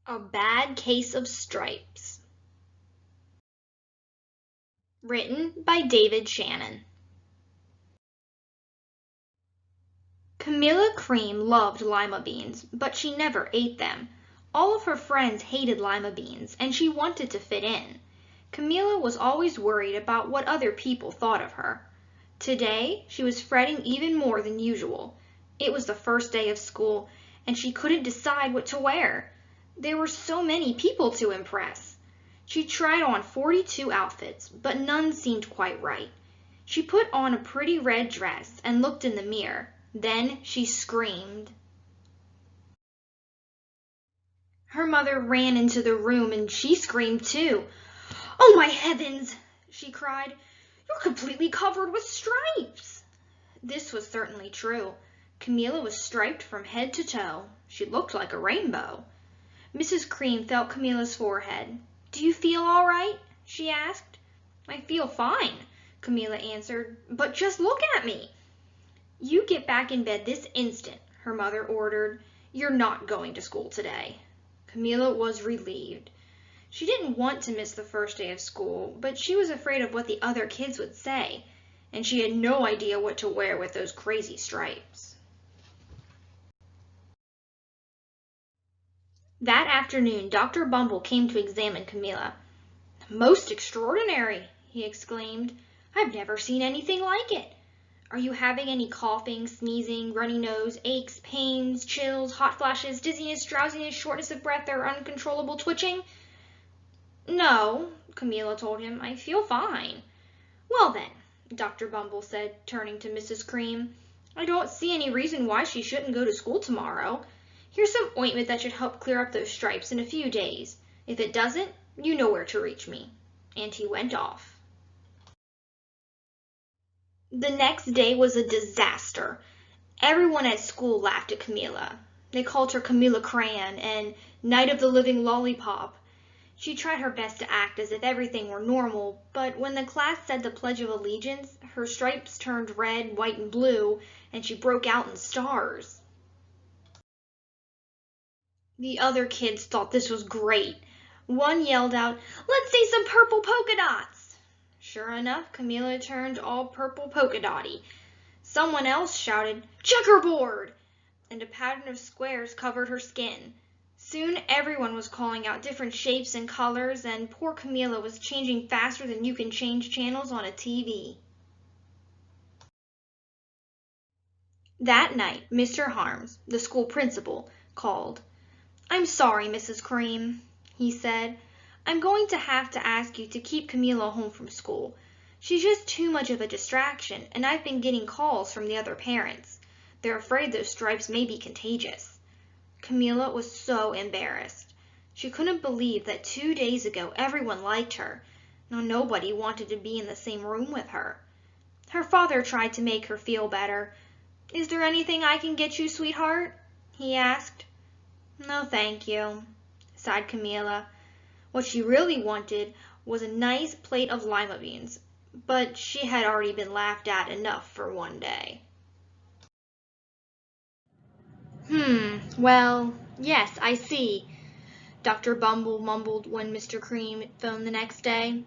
A Bad Case of Stripes. Written by David Shannon. Camilla Cream loved lima beans, but she never ate them. All of her friends hated lima beans, and she wanted to fit in. Camilla was always worried about what other people thought of her. Today, she was fretting even more than usual. It was the first day of school, and she couldn't decide what to wear. There were so many people to impress. She tried on 42 outfits, but none seemed quite right. She put on a pretty red dress and looked in the mirror. Then she screamed. Her mother ran into the room and she screamed too. "Oh, my heavens!" she cried. "You're completely covered with stripes!" This was certainly true. Camilla was striped from head to toe. She looked like a rainbow. Mrs. Cream felt Camilla's forehead. "Do you feel all right?" she asked. "I feel fine," Camilla answered, "but just look at me." "You get back in bed this instant," her mother ordered. "You're not going to school today." Camilla was relieved. She didn't want to miss the first day of school, but she was afraid of what the other kids would say, and she had no idea what to wear with those crazy stripes. That afternoon, Dr. Bumble came to examine Camilla. "Most extraordinary!" he exclaimed. "I've never seen anything like it. Are you having any coughing, sneezing, runny nose, aches, pains, chills, hot flashes, dizziness, drowsiness, shortness of breath, or uncontrollable twitching?" "No," Camilla told him. "I feel fine." "Well then," Dr. Bumble said, turning to Mrs. Cream, "I don't see any reason why she shouldn't go to school tomorrow. Here's some ointment that should help clear up those stripes in a few days. If it doesn't, you know where to reach me." And he went off. The next day was a disaster. Everyone at school laughed at Camilla. They called her Camilla Crayon and Night of the Living Lollipop. She tried her best to act as if everything were normal, but when the class said the Pledge of Allegiance, her stripes turned red, white, and blue, and she broke out in stars. The other kids thought this was great. One yelled out, "Let's see some purple polka dots!" Sure enough, Camilla turned all purple polka dotty. Someone else shouted, "Checkerboard!" and a pattern of squares covered her skin. Soon everyone was calling out different shapes and colors, and poor Camilla was changing faster than you can change channels on a TV. That night, Mr. Harms, the school principal, called. "I'm sorry, Mrs. Cream," he said. "I'm going to have to ask you to keep Camilla home from school. She's just too much of a distraction, and I've been getting calls from the other parents. They're afraid those stripes may be contagious." Camilla was so embarrassed. She couldn't believe that 2 days ago everyone liked her. Now nobody wanted to be in the same room with her. Her father tried to make her feel better. "Is there anything I can get you, sweetheart?" he asked. "No, thank you," sighed Camilla. What she really wanted was a nice plate of lima beans, but she had already been laughed at enough for one day. Well, yes, I see," Dr. Bumble mumbled when Mr. Cream phoned the next day.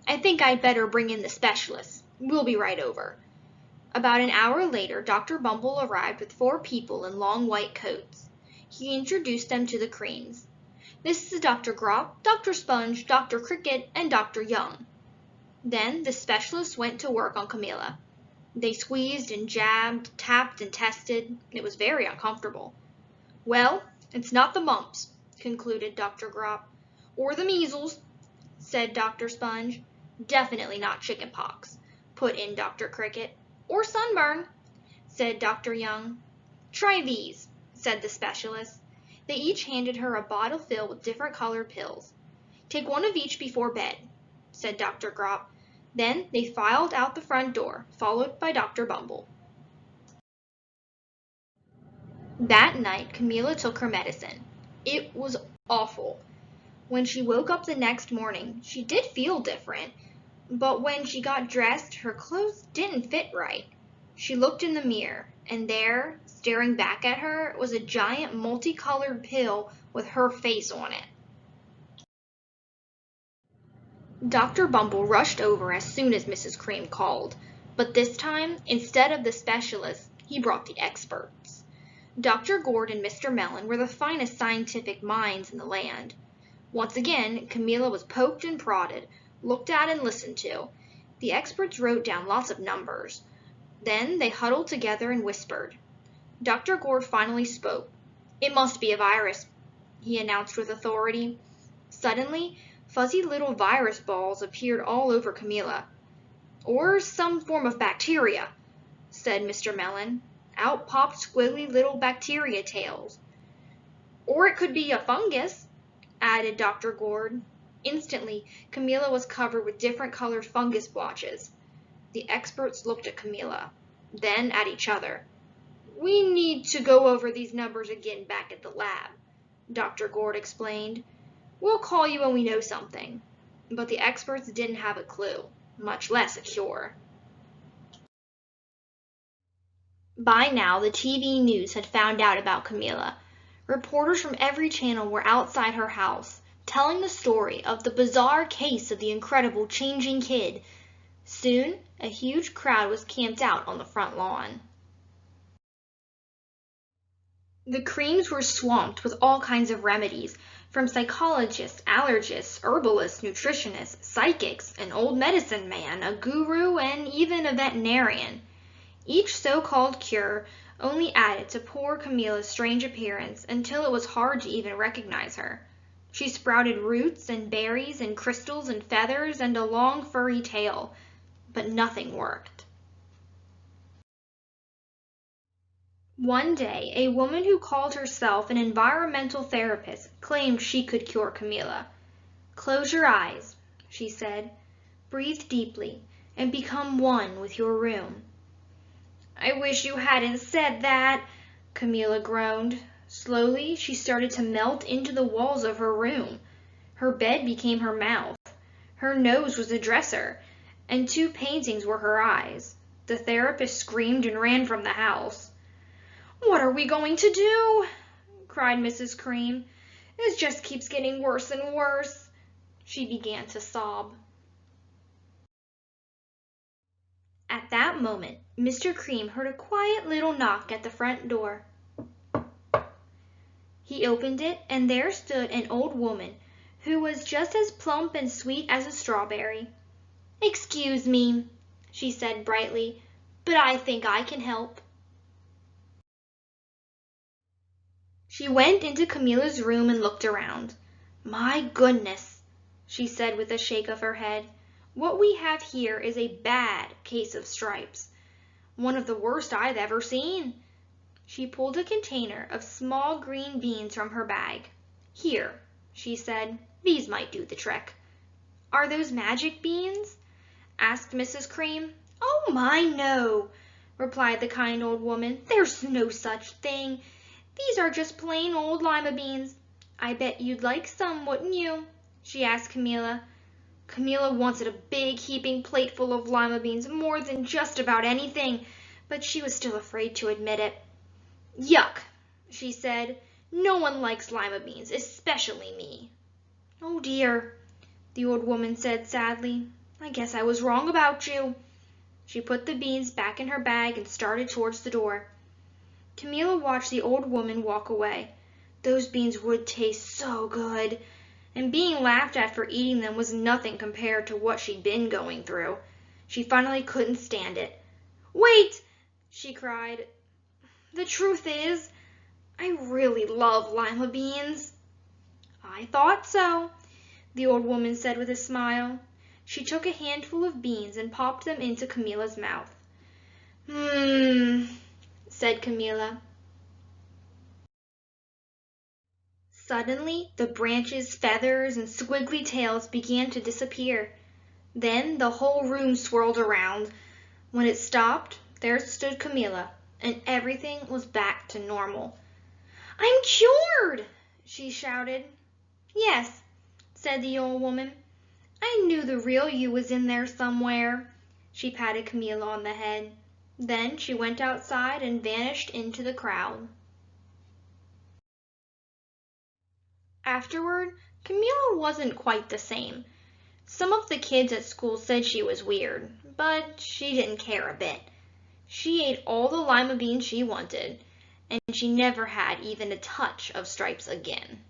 "I think I'd better bring in the specialist. We'll be right over." About an hour later, Dr. Bumble arrived with 4 people in long white coats. He introduced them to the Creams. "This is Dr. Grop, Dr. Sponge, Dr. Cricket, and Dr. Young." Then the specialist went to work on Camilla. They squeezed and jabbed, tapped and tested. It was very uncomfortable. "Well, it's not the mumps," concluded Dr. Grop. "Or the measles," said Dr. Sponge. "Definitely not chicken pox," put in Dr. Cricket. "Or sunburn," said Dr. Young. "Try these," said the specialist. They each handed her a bottle filled with different colored pills. "Take one of each before bed," said Dr. Grop. Then they filed out the front door, followed by Dr. Bumble. That night, Camilla took her medicine. It was awful. When she woke up the next morning, she did feel different, but when she got dressed, her clothes didn't fit right. She looked in the mirror, and there, Staring back at her was a giant multicolored pill with her face on it. Dr. Bumble rushed over as soon as Mrs. Cream called, but this time, instead of the specialists, he brought the experts. Dr. Gord and Mr. Mellon were the finest scientific minds in the land. Once again, Camilla was poked and prodded, looked at and listened to. The experts wrote down lots of numbers. Then they huddled together and whispered. Dr. Gord finally spoke. "It must be a virus," he announced with authority. Suddenly, fuzzy little virus balls appeared all over Camilla. "Or some form of bacteria," said Mr. Mellon. Out popped squiggly little bacteria tails. "Or it could be a fungus," added Dr. Gord. Instantly, Camilla was covered with different colored fungus blotches. The experts looked at Camilla, then at each other. "We need to go over these numbers again back at the lab," Dr. Gord explained. "We'll call you when we know something." But the experts didn't have a clue, much less a cure. By now, the TV news had found out about Camilla. Reporters from every channel were outside her house, telling the story of the bizarre case of the incredible changing kid. Soon, a huge crowd was camped out on the front lawn. The Creams were swamped with all kinds of remedies, from psychologists, allergists, herbalists, nutritionists, psychics, an old medicine man, a guru, and even a veterinarian. Each so-called cure only added to poor Camilla's strange appearance until it was hard to even recognize her. She sprouted roots and berries and crystals and feathers and a long furry tail, but nothing worked. One day, a woman who called herself an environmental therapist claimed she could cure Camilla. "Close your eyes," she said. "Breathe deeply and become one with your room." "I wish you hadn't said that," Camilla groaned. Slowly, she started to melt into the walls of her room. Her bed became her mouth. Her nose was a dresser, and 2 paintings were her eyes. The therapist screamed and ran from the house. "What are we going to do?" cried Mrs. Cream. "It just keeps getting worse and worse." She began to sob. At that moment, Mr. Cream heard a quiet little knock at the front door. He opened it, and there stood an old woman who was just as plump and sweet as a strawberry. "Excuse me," she said brightly, "but I think I can help." She went into Camilla's room and looked around. "My goodness," she said with a shake of her head. "What we have here is a bad case of stripes. One of the worst I've ever seen." She pulled a container of small green beans from her bag. "Here," she said, "these might do the trick." "Are those magic beans?" asked Mrs. Cream. "Oh my, no," replied the kind old woman. "There's no such thing. These are just plain old lima beans. I bet you'd like some, wouldn't you?" she asked Camilla. Camilla wanted a big heaping plateful of lima beans more than just about anything, but she was still afraid to admit it. "Yuck," she said. "No one likes lima beans, especially me." "Oh dear," the old woman said sadly. "I guess I was wrong about you." She put the beans back in her bag and started towards the door. Camilla watched the old woman walk away. Those beans would taste so good, and being laughed at for eating them was nothing compared to what she'd been going through. She finally couldn't stand it. "Wait!" she cried. "The truth is, I really love lima beans." "I thought so," the old woman said with a smile. She took a handful of beans and popped them into Camilla's mouth. Said Camilla. Suddenly, the branches, feathers, and squiggly tails began to disappear. Then the whole room swirled around. When it stopped, there stood Camilla, and everything was back to normal. "I'm cured!" she shouted. "Yes," said the old woman. "I knew the real you was in there somewhere." She patted Camilla on the head. Then she went outside and vanished into the crowd. Afterward, Camila wasn't quite the same. Some of the kids at school said she was weird, but she didn't care a bit. She ate all the lima beans she wanted, and she never had even a touch of stripes again.